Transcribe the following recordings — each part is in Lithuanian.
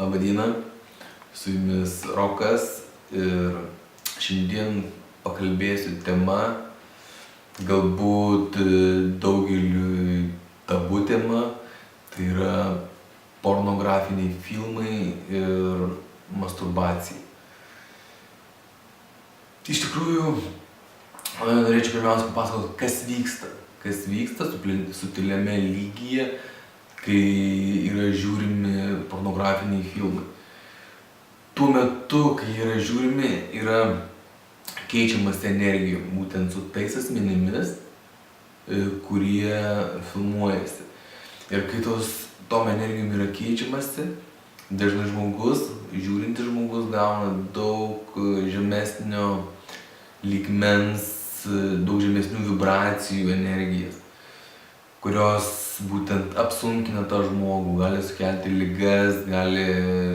Labą dieną, su jumis Rokas ir šiandien pakalbėsiu tema, galbūt daugeliui tabu tema, tai yra pornografiniai filmai ir masturbacija. Iš tikrųjų, norėčiau pirmiausia papasakoti, kas vyksta subtiliame lygyje, kai yra žiūrimi pornografiniai filmai. Tuo metu, kai yra žiūrimi, yra keičiamas energija, būtent su tais asmenimis, kurie filmuojasi. Ir kai tom energijom yra keičiamasi, dažnai žiūrintis žmogus gauna daug žemesnio lygmens, daug žemesnių vibracijų energijas, kurios būtent apsunkina tą žmogų, gali sukelti ligas, gali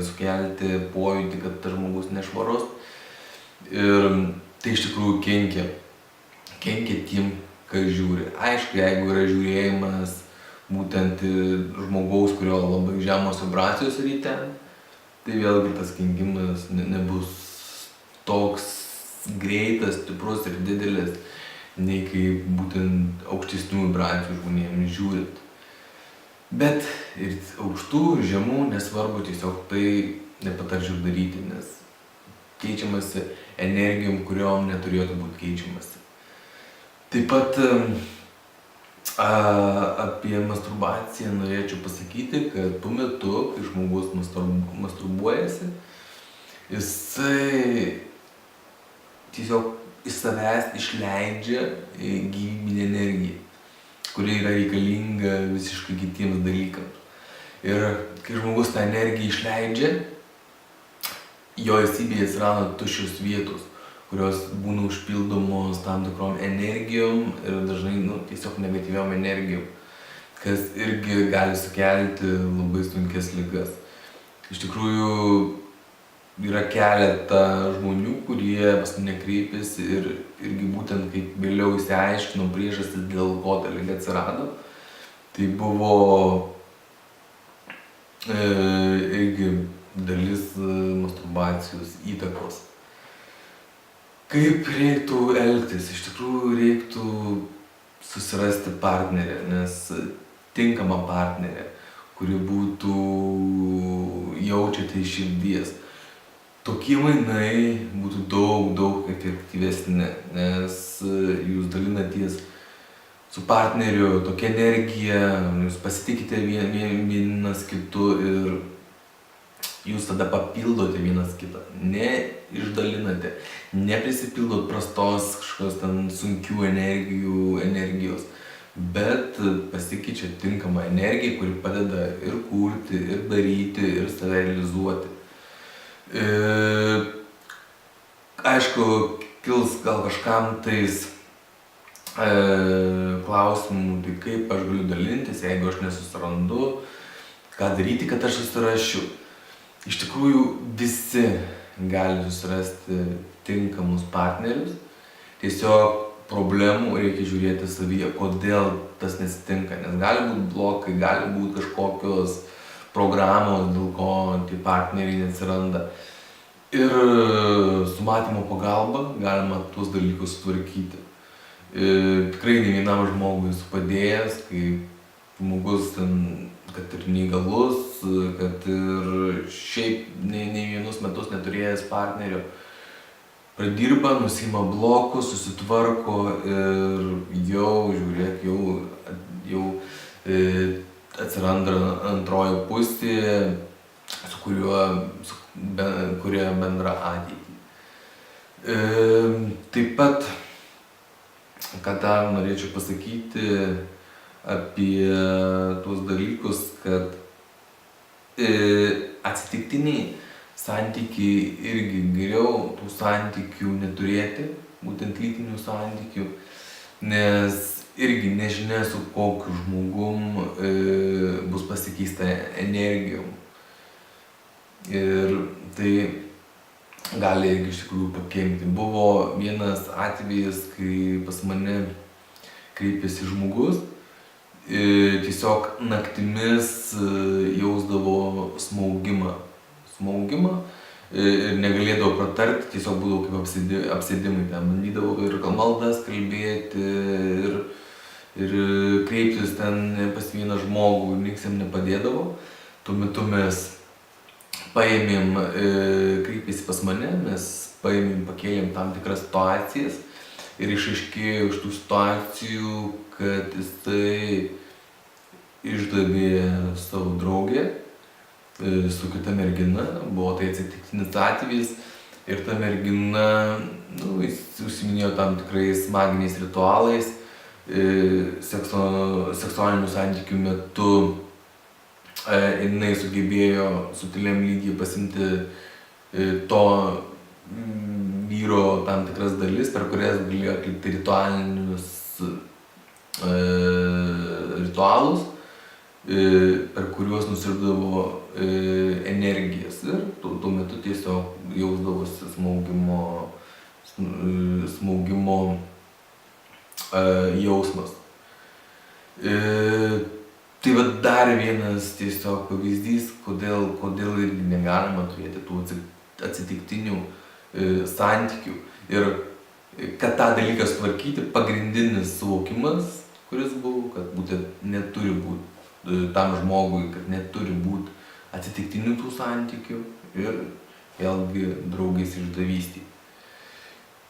sukelti pojūtį, kad tas žmogus nešvarus. Ir tai iš tikrųjų kenkia tiem, kas žiūri. Aišku, jeigu yra žiūrėjimas būtent žmogaus, kurio labai žemos vibracijos ryte, tai vėlgi tas kenkimas nebus toks greitas, stiprus ir didelis, nei kaip būtent aukštesnių vibracijų žmonėms žiūrint. Bet ir aukštų, žemų, nesvarbu, tiesiog tai nepatarčiau daryti, nes keičiamasi energijom, kuriom neturėtų būti keičiamasi. Taip pat apie masturbaciją norėčiau pasakyti, kad tuo metu, kai žmogus masturbuojasi, jisai tiesiog iš savęs išleidžia gyvybinę energiją, kuri yra reikalinga visiškai kitiems dalykams. Ir kai žmogus tą energiją išleidžia, jo esybėje atsiranda tuščios vietos, kurios būna užpildomos tam tikrom energijom ir dažnai tiesiog negatyviom energijom, kas irgi gali sukelti labai sunkias ligas. Iš tikrųjų, yra keletą žmonių, kurie pas mane kreipiasi ir irgi būtent kaip vėliau išsiaiškinom priežastis, dėl ko ta liga atsirado. Tai buvo irgi dalis masturbacijos įtakos. Kaip reiktų elgtis? Iš tikrųjų reiktų susirasti partnerę, nes tinkamą partnerę, kuri būtų jaučiate iš širdies. Tokie mainai būtų daug efektyvesni, nes jūs dalinatės su partneriu tokia energija, jūs pasitikite vienas kitu ir jūs tada papildote vienas kitą, neišdalinate, neprisipildot prastos kažkokios ten sunkių energijos, bet pasikeičia tinkamą energiją, kuri padeda ir kurti, ir daryti, ir save realizuoti. Aišku, kils gal kažkam tais klausimų, tai kaip aš galiu dalintis, jeigu aš nesusirandu, ką daryti, kad aš susirasčiau. Iš tikrųjų, visi gali susirasti tinkamus partnerius, tiesiog problemų reikia žiūrėti savyje, kodėl tas nesitinka, nes gali būti blokai, gali būti kažkokios programos, dėl ko tie partneriai neatsiranda. Ir su matymo pagalba galima tuos dalykus sutvarkyti. Tikrai ne vienam žmogui esu padėjęs, kai žmogus kad ir neįgalus, kad ir šiaip ne vienus metus neturėjęs partnerio, pradirba, nusiima blokus, susitvarko ir žiūrėk, jau atsiranda antroji pusė, su kuria bendra ateitį. Taip pat, ką dar norėčiau pasakyti apie tuos dalykus, kad atsitiktiniai santykiai irgi geriau tų santykių neturėti, būtent lytinių santykių, nes irgi nežinia, su kokiu žmogum bus pasikeista energijom. Ir tai gali irgi iš tikrųjų pakenkti. Buvo vienas atvejis, kai pas mane kreipėsi žmogus, tiesiog naktimis jausdavo smaugimą smaugimą ir negalėdavo pratarti, tiesiog būdavo kaip apsėdimai, ten bandydavo ir maldas kalbėti, ir kreiptis ten pas vieną žmogų, nieks jam nepadėdavo. Tuo metu mes paėmėm, kreipėsi pas mane, mes paėmėm, pakėlėm tam tikras situacijas ir išaiškėjo iš tų situacijų, kad jisai išdavė savo draugę su kita mergina, buvo tai atsitiktinis atvejis ir ta mergina, jis užsiminėjo tam tikrais maginiais ritualais, seksualinių santykių metu jinai sugebėjo subtiliam lygyje pasimti to vyro tam tikras dalis, per kurias galėjo atlikti ritualus, per kuriuos nusiurbdavo energijas ir tuo metu tiesiog jausdavosi smaugimo jausmas. Tai va dar vienas tiesiog pavyzdys, kodėl irgi negalima turėti tų atsitiktinių santykių. Ir kad tą dalyką sutvarkyti, pagrindinis suvokimas, kuris buvo, kad būtent neturi būti tam žmogui, kad neturi būti atsitiktinių tų santykių ir vėlgi draugais išdavystė.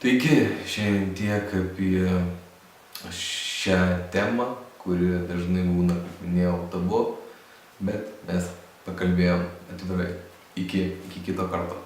Taigi, šiandien tiek apie šią temą, kuri dažnai būna, kaip minėjau, tabu, bet mes pakalbėjom atvirai. Iki kito karto.